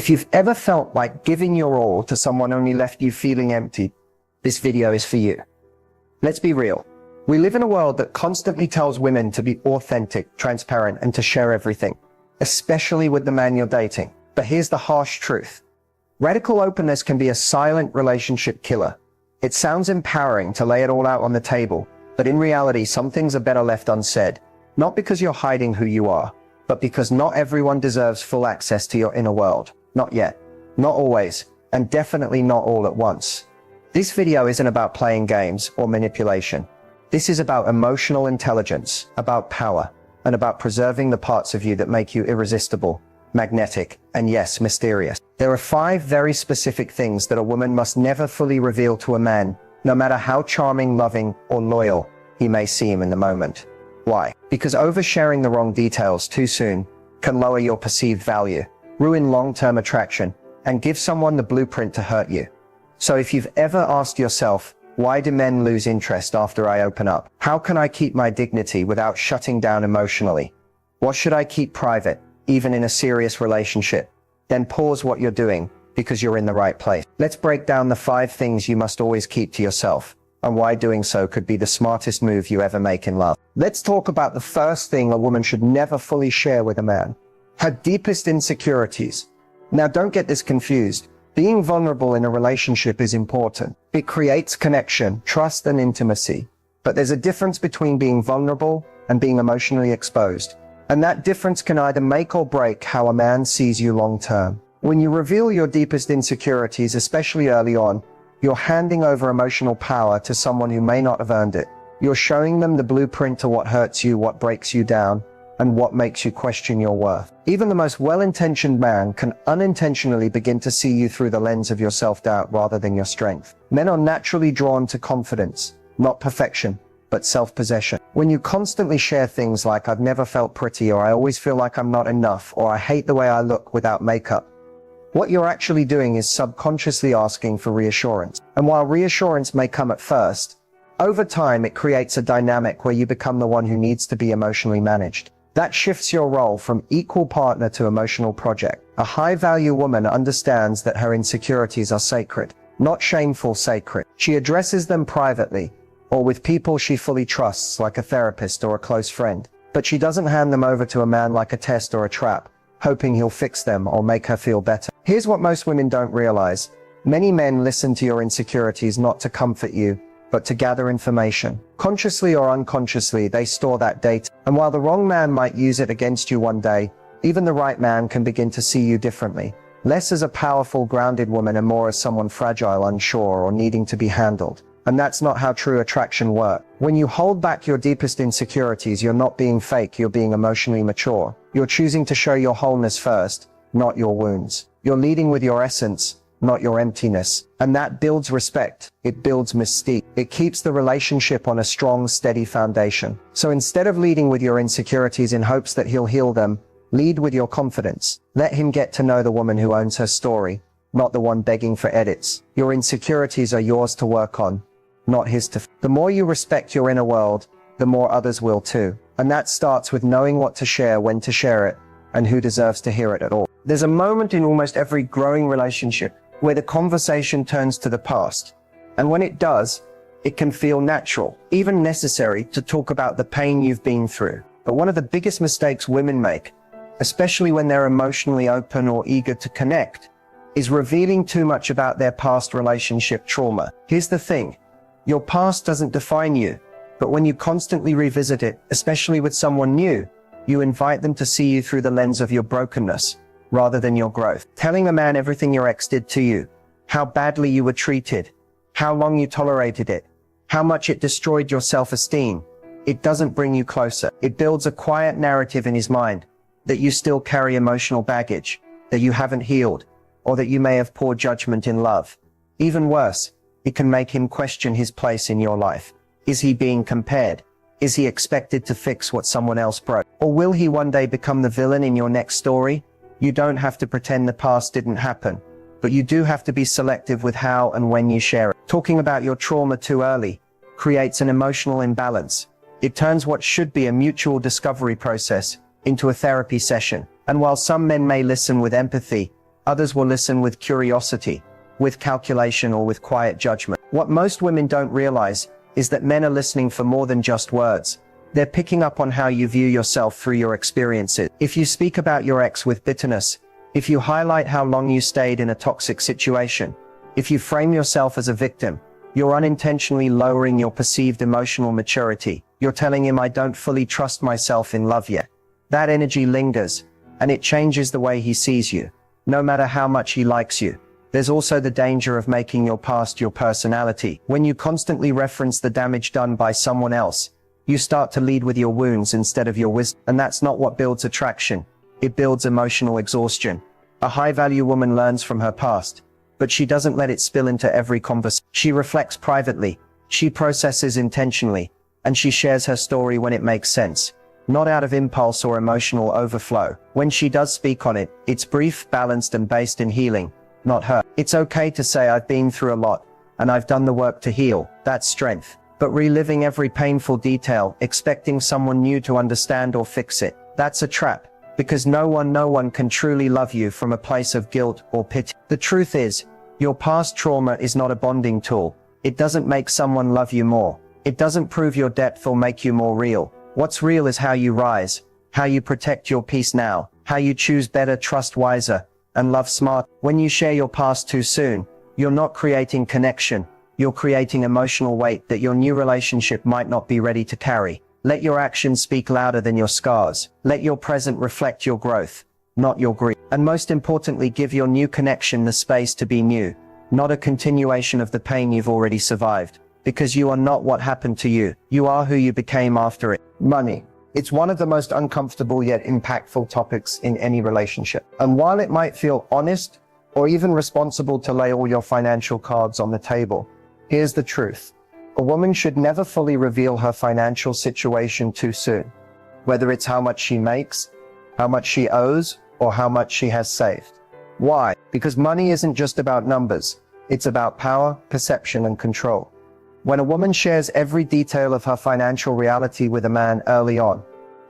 If you've ever felt like giving your all to someone only left you feeling empty, this video is for you. Let's be real. We live in a world that constantly tells women to be authentic, transparent, and to share everything, especially with the man you're dating. But here's the harsh truth. Radical openness can be a silent relationship killer. It sounds empowering to lay it all out on the table, but in reality, some things are better left unsaid. Not because you're hiding who you are, but because not everyone deserves full access to your inner world. Not yet, not always, and definitely not all at once. This video isn't about playing games or manipulation. This is about emotional intelligence, about power, and about preserving the parts of you that make you irresistible, magnetic, and yes, mysterious. There are 5 very specific things that a woman must never fully reveal to a man, no matter how charming, loving, or loyal he may seem in the moment. Why? Because oversharing the wrong details too soon can lower your perceived value, ruin long-term attraction, and give someone the blueprint to hurt you. So if you've ever asked yourself, why do men lose interest after I open up? How can I keep my dignity without shutting down emotionally? What should I keep private, even in a serious relationship? Then pause what you're doing, because you're in the right place. Let's break down the 5 things you must always keep to yourself, and why doing so could be the smartest move you ever make in love. Let's talk about the first thing a woman should never fully share with a man: her deepest insecurities. Now don't get this confused. Being vulnerable in a relationship is important. It creates connection, trust, and intimacy. But there's a difference between being vulnerable and being emotionally exposed. And that difference can either make or break how a man sees you long term. When you reveal your deepest insecurities, especially early on, you're handing over emotional power to someone who may not have earned it. You're showing them the blueprint to what hurts you, what breaks you down, and what makes you question your worth. Even the most well-intentioned man can unintentionally begin to see you through the lens of your self-doubt rather than your strength. Men are naturally drawn to confidence, not perfection, but self-possession. When you constantly share things like "I've never felt pretty," or "I always feel like I'm not enough," or "I hate the way I look without makeup," what you're actually doing is subconsciously asking for reassurance. And while reassurance may come at first, over time it creates a dynamic where you become the one who needs to be emotionally managed. That shifts your role from equal partner to emotional project. A high-value woman understands that her insecurities are sacred, not shameful sacred. She addresses them privately, or with people she fully trusts, like a therapist or a close friend. But she doesn't hand them over to a man like a test or a trap, hoping he'll fix them or make her feel better. Here's what most women don't realize. Many men listen to your insecurities not to comfort you, but to gather information. Consciously or unconsciously, they store that data. And while the wrong man might use it against you one day, even the right man can begin to see you differently. Less as a powerful, grounded woman and more as someone fragile, unsure, or needing to be handled. And that's not how true attraction works. When you hold back your deepest insecurities, you're not being fake, you're being emotionally mature. You're choosing to show your wholeness first, not your wounds. You're leading with your essence, not your emptiness. And that builds respect. It builds mystique. It keeps the relationship on a strong, steady foundation. So instead of leading with your insecurities in hopes that he'll heal them, lead with your confidence. Let him get to know the woman who owns her story, not the one begging for edits. Your insecurities are yours to work on, not his to. The more you respect your inner world, the more others will too. And that starts with knowing what to share, when to share it, and who deserves to hear it at all. There's a moment in almost every growing relationship where the conversation turns to the past. And when it does, it can feel natural, even necessary, to talk about the pain you've been through. But one of the biggest mistakes women make, especially when they're emotionally open or eager to connect, is revealing too much about their past relationship trauma. Here's the thing. Your past doesn't define you, but when you constantly revisit it, especially with someone new, you invite them to see you through the lens of your brokenness, rather than your growth. Telling a man everything your ex did to you, how badly you were treated, how long you tolerated it, how much it destroyed your self-esteem, it doesn't bring you closer. It builds a quiet narrative in his mind that you still carry emotional baggage, that you haven't healed, or that you may have poor judgment in love. Even worse, it can make him question his place in your life. Is he being compared? Is he expected to fix what someone else broke? Or will he one day become the villain in your next story? You don't have to pretend the past didn't happen, but you do have to be selective with how and when you share it. Talking about your trauma too early creates an emotional imbalance. It turns what should be a mutual discovery process into a therapy session. And while some men may listen with empathy, Others will listen with curiosity, with calculation, or with quiet judgment. What most women don't realize is that men are listening for more than just words. They're picking up on how you view yourself through your experiences. If you speak about your ex with bitterness, if you highlight how long you stayed in a toxic situation, if you frame yourself as a victim, you're unintentionally lowering your perceived emotional maturity. You're telling him, I don't fully trust myself in love yet. That energy lingers, and it changes the way he sees you, no matter how much he likes you. There's also the danger of making your past your personality. When you constantly reference the damage done by someone else, you start to lead with your wounds instead of your wisdom. And that's not what builds attraction. It builds emotional exhaustion. A high-value woman learns from her past, but she doesn't let it spill into every conversation. She reflects privately, she processes intentionally, and she shares her story when it makes sense, not out of impulse or emotional overflow. When she does speak on it, it's brief, balanced, and based in healing, not hurt. It's okay to say, I've been through a lot, and I've done the work to heal. That's strength. But reliving every painful detail, expecting someone new to understand or fix it, that's a trap. Because no one can truly love you from a place of guilt or pity. The truth is, your past trauma is not a bonding tool. It doesn't make someone love you more. It doesn't prove your depth or make you more real. What's real is how you rise, how you protect your peace now, how you choose better, trust wiser, and love smart. When you share your past too soon, you're not creating connection. You're creating emotional weight that your new relationship might not be ready to carry. Let your actions speak louder than your scars. Let your present reflect your growth, not your grief. And most importantly, give your new connection the space to be new, not a continuation of the pain you've already survived. Because you are not what happened to you. You are who you became after it. Money. It's one of the most uncomfortable yet impactful topics in any relationship. And while it might feel honest or even responsible to lay all your financial cards on the table, here's the truth. A woman should never fully reveal her financial situation too soon. Whether it's how much she makes, how much she owes, or how much she has saved. Why? Because money isn't just about numbers. It's about power, perception, and control. When a woman shares every detail of her financial reality with a man early on,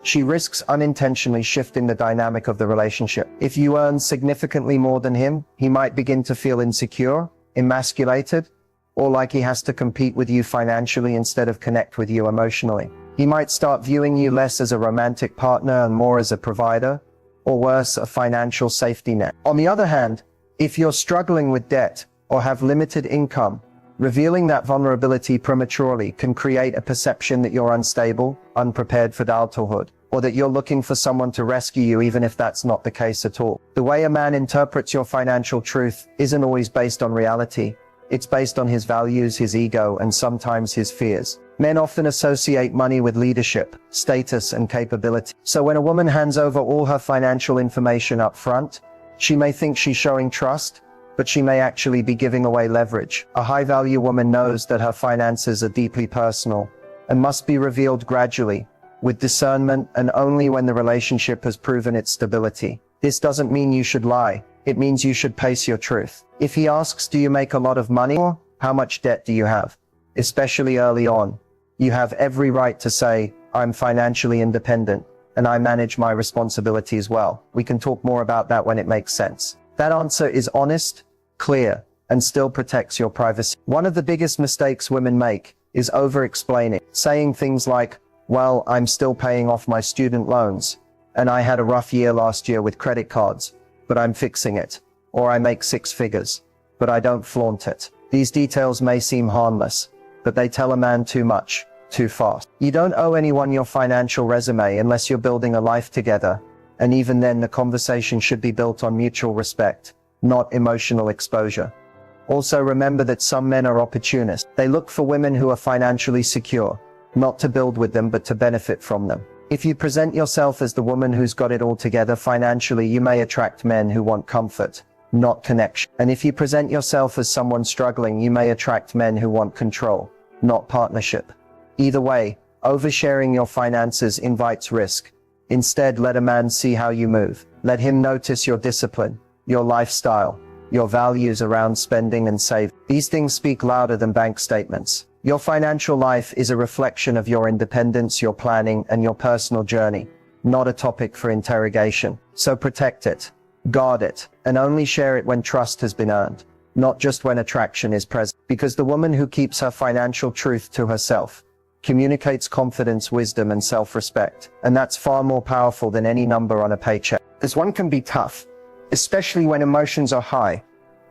she risks unintentionally shifting the dynamic of the relationship. If you earn significantly more than him, he might begin to feel insecure, emasculated, or like he has to compete with you financially instead of connect with you emotionally. He might start viewing you less as a romantic partner and more as a provider, or worse, a financial safety net. On the other hand, if you're struggling with debt or have limited income, revealing that vulnerability prematurely can create a perception that you're unstable, unprepared for adulthood, or that you're looking for someone to rescue you even if that's not the case at all. The way a man interprets your financial truth isn't always based on reality. It's based on his values, his ego, and sometimes his fears. Men often associate money with leadership, status, and capability. So when a woman hands over all her financial information up front, she may think she's showing trust, but she may actually be giving away leverage. A high-value woman knows that her finances are deeply personal and must be revealed gradually, with discernment, and only when the relationship has proven its stability. This doesn't mean you should lie. It means you should pace your truth. If he asks, do you make a lot of money, or how much debt do you have? Especially early on, you have every right to say, I'm financially independent, and I manage my responsibilities well. We can talk more about that when it makes sense. That answer is honest, clear, and still protects your privacy. One of the biggest mistakes women make is over-explaining, saying things like, well, I'm still paying off my student loans, and I had a rough year last year with credit cards, but I'm fixing it. Or I make 6 figures, but I don't flaunt it. These details may seem harmless, but they tell a man too much, too fast. You don't owe anyone your financial resume unless you're building a life together, and even then the conversation should be built on mutual respect, not emotional exposure. Also remember that some men are opportunists. They look for women who are financially secure, not to build with them but to benefit from them. If you present yourself as the woman who's got it all together financially, you may attract men who want comfort, not connection. And if you present yourself as someone struggling, you may attract men who want control, not partnership. Either way, oversharing your finances invites risk. Instead, let a man see how you move. Let him notice your discipline, your lifestyle, your values around spending and saving. These things speak louder than bank statements. Your financial life is a reflection of your independence, your planning, and your personal journey, not a topic for interrogation. So protect it. Guard it, and only share it when trust has been earned, not just when attraction is present. Because the woman who keeps her financial truth to herself communicates confidence, wisdom, and self-respect, and that's far more powerful than any number on a paycheck. This one can be tough, especially when emotions are high,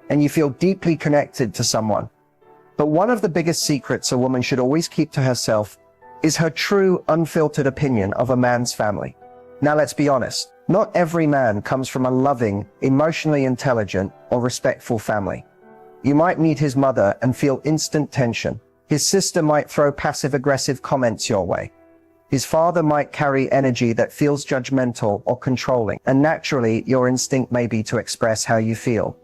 and you feel deeply connected to someone. But one of the biggest secrets a woman should always keep to herself is her true, unfiltered opinion of a man's family. Now let's be honest, not every man comes from a loving, emotionally intelligent, or respectful family. You might meet his mother and feel instant tension. His sister might throw passive-aggressive comments your way. His father might carry energy that feels judgmental or controlling. And naturally, your instinct may be to express how you feel,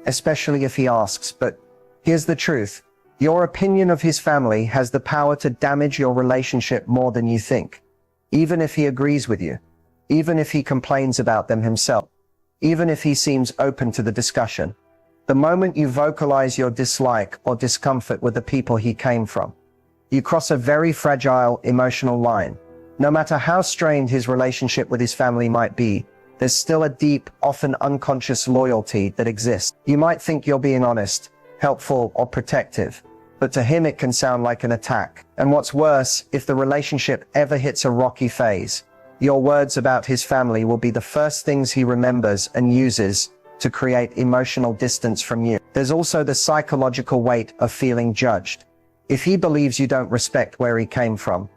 especially if he asks. But here's the truth. Your opinion of his family has the power to damage your relationship more than you think. Even if he agrees with you, even if he complains about them himself, even if he seems open to the discussion. The moment you vocalize your dislike or discomfort with the people he came from, you cross a very fragile emotional line. No matter how strained his relationship with his family might be, there's still a deep, often unconscious loyalty that exists. You might think you're being honest, helpful, or protective, but to him it can sound like an attack. And what's worse, if the relationship ever hits a rocky phase, your words about his family will be the first things he remembers and uses to create emotional distance from you. There's also the psychological weight of feeling judged. If he believes you don't respect where he came from,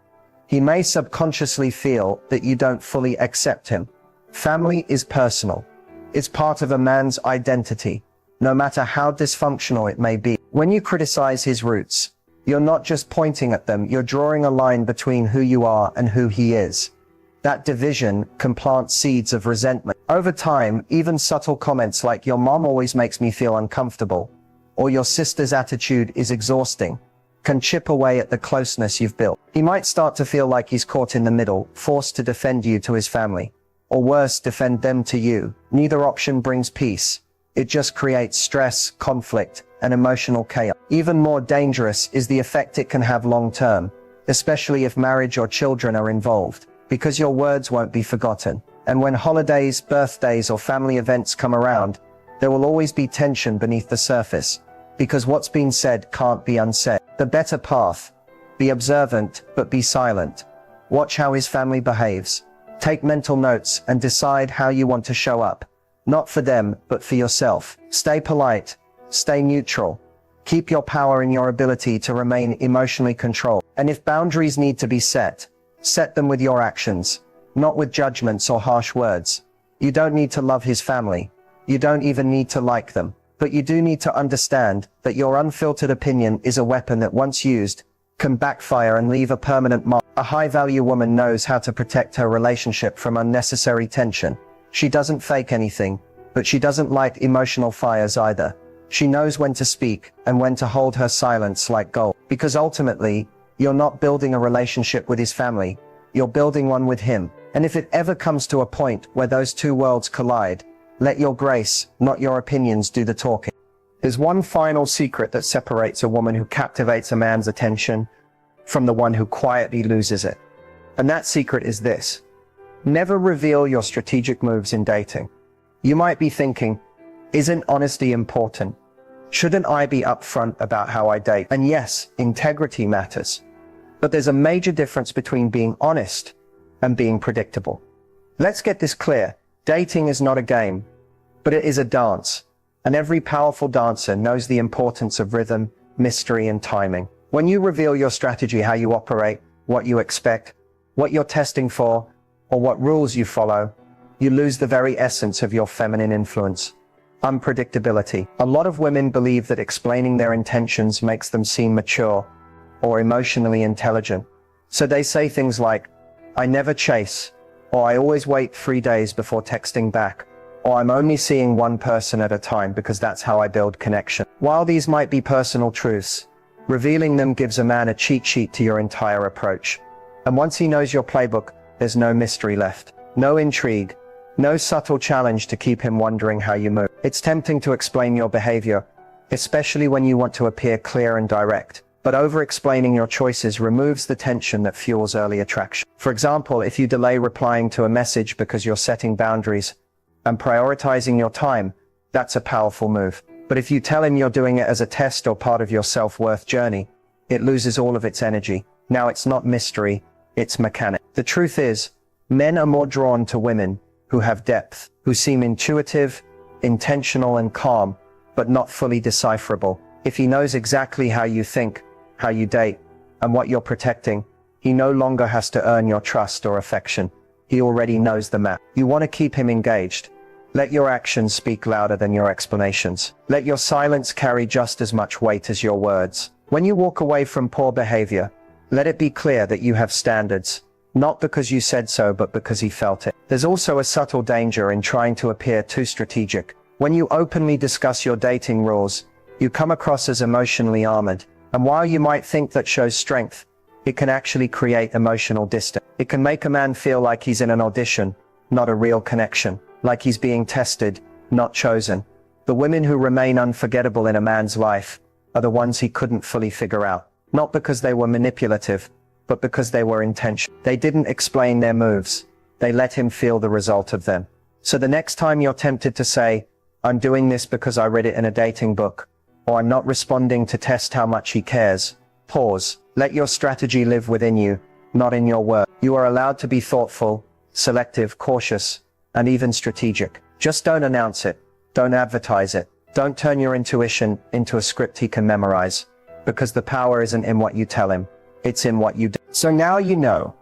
he may subconsciously feel that you don't fully accept him. Family is personal. It's part of a man's identity, no matter how dysfunctional it may be. When you criticize his roots, you're not just pointing at them, you're drawing a line between who you are and who he is. That division can plant seeds of resentment. Over time, even subtle comments like "your mom always makes me feel uncomfortable," or "your sister's attitude is exhausting," can chip away at the closeness you've built. He might start to feel like he's caught in the middle, forced to defend you to his family, or worse, defend them to you. Neither option brings peace. It just creates stress, conflict, and emotional chaos. Even more dangerous is the effect it can have long term, especially if marriage or children are involved, because your words won't be forgotten. And when holidays, birthdays, or family events come around, there will always be tension beneath the surface, because what's been said can't be unsaid. The better path: be observant, but be silent. Watch how his family behaves. Take mental notes and decide how you want to show up. Not for them, but for yourself. Stay polite. Stay neutral. Keep your power in your ability to remain emotionally controlled. And if boundaries need to be set them with your actions, not with judgments or harsh words. You don't need to love his family. You don't even need to like them. But you do need to understand that your unfiltered opinion is a weapon that, once used, can backfire and leave a permanent mark. A high-value woman knows how to protect her relationship from unnecessary tension. She doesn't fake anything, but she doesn't light emotional fires either. She knows when to speak and when to hold her silence like gold. Because ultimately, you're not building a relationship with his family, you're building one with him. And if it ever comes to a point where those two worlds collide, let your grace, not your opinions, do the talking. There's one final secret that separates a woman who captivates a man's attention from the one who quietly loses it. And that secret is this: never reveal your strategic moves in dating. You might be thinking, isn't honesty important? Shouldn't I be upfront about how I date? And yes, integrity matters. But there's a major difference between being honest and being predictable. Let's get this clear. Dating is not a game, but it is a dance. And every powerful dancer knows the importance of rhythm, mystery, and timing. When you reveal your strategy, how you operate, what you expect, what you're testing for, or what rules you follow, you lose the very essence of your feminine influence. Unpredictability. A lot of women believe that explaining their intentions makes them seem mature or emotionally intelligent. So they say things like, "I never chase," or "I always wait 3 days before texting back," or "I'm only seeing one person at a time because that's how I build connection." While these might be personal truths, revealing them gives a man a cheat sheet to your entire approach. And once he knows your playbook, there's no mystery left, no intrigue, no subtle challenge to keep him wondering how you move. It's tempting to explain your behavior, especially when you want to appear clear and direct. But over-explaining your choices removes the tension that fuels early attraction. For example, if you delay replying to a message because you're setting boundaries, and prioritizing your time, that's a powerful move. But if you tell him you're doing it as a test or part of your self-worth journey, it loses all of its energy. Now it's not mystery, it's mechanic. The truth is, men are more drawn to women who have depth, who seem intuitive, intentional and calm, but not fully decipherable. If he knows exactly how you think, how you date, and what you're protecting, he no longer has to earn your trust or affection. He already knows the map. You want to keep him engaged. Let your actions speak louder than your explanations. Let your silence carry just as much weight as your words. When you walk away from poor behavior, let it be clear that you have standards, not because you said so, but because he felt it. There's also a subtle danger in trying to appear too strategic. When you openly discuss your dating rules, you come across as emotionally armored. And while you might think that shows strength, it can actually create emotional distance. It can make a man feel like he's in an audition, not a real connection, like he's being tested, not chosen. The women who remain unforgettable in a man's life are the ones he couldn't fully figure out, not because they were manipulative, but because they were intentional. They didn't explain their moves. They let him feel the result of them. So the next time you're tempted to say, "I'm doing this because I read it in a dating book," or "I'm not responding to test how much he cares," pause. Let your strategy live within you, not in your words. You are allowed to be thoughtful, selective, cautious, and even strategic. Just don't announce it. Don't advertise it. Don't turn your intuition into a script he can memorize, because the power isn't in what you tell him. It's in what you do. So now you know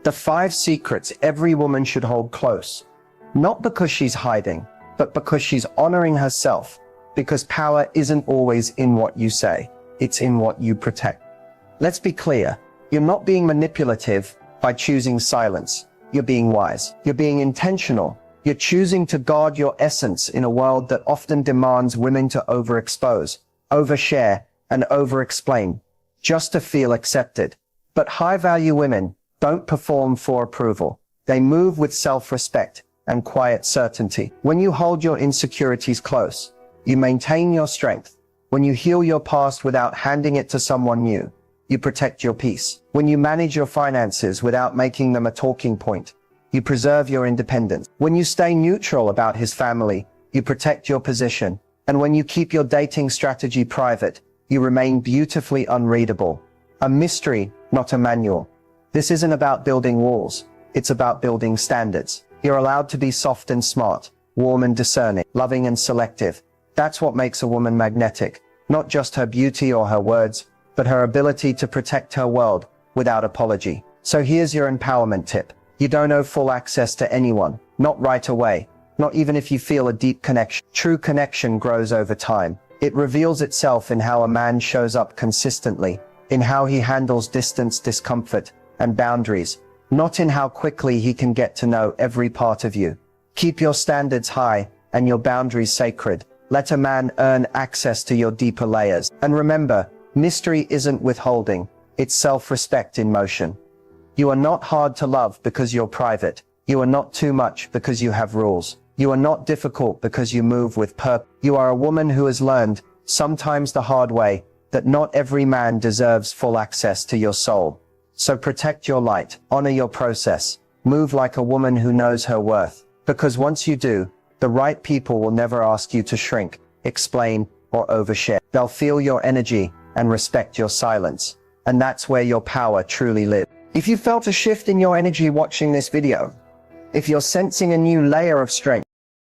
the 5 secrets every woman should hold close, not because she's hiding, but because she's honoring herself, because power isn't always in what you say. It's in what you protect. Let's be clear. You're not being manipulative by choosing silence. You're being wise. You're being intentional. You're choosing to guard your essence in a world that often demands women to overexpose, overshare, and overexplain, just to feel accepted. But high-value women don't perform for approval. They move with self-respect and quiet certainty. When you hold your insecurities close, you maintain your strength. When you heal your past without handing it to someone new, you protect your peace. When you manage your finances without making them a talking point, you preserve your independence. When you stay neutral about his family, you protect your position. And when you keep your dating strategy private, you remain beautifully unreadable. A mystery, not a manual. This isn't about building walls. It's about building standards. You're allowed to be soft and smart, warm and discerning, loving and selective. That's what makes a woman magnetic. Not just her beauty or her words, but her ability to protect her world without apology. So here's your empowerment tip. You don't owe full access to anyone, not right away, not even if you feel a deep connection. True connection grows over time. It reveals itself in how a man shows up consistently, in how he handles distance, discomfort, and boundaries, not in how quickly he can get to know every part of you. Keep your standards high and your boundaries sacred. Let a man earn access to your deeper layers. And remember, mystery isn't withholding, it's self-respect in motion. You are not hard to love because you're private. You are not too much because you have rules. You are not difficult because you move with purpose. You are a woman who has learned, sometimes the hard way, that not every man deserves full access to your soul. So protect your light, honor your process, move like a woman who knows her worth. Because once you do, the right people will never ask you to shrink, explain, or overshare. They'll feel your energy and respect your silence. And that's where your power truly lives. If you felt a shift in your energy watching this video, if you're sensing a new layer of strength,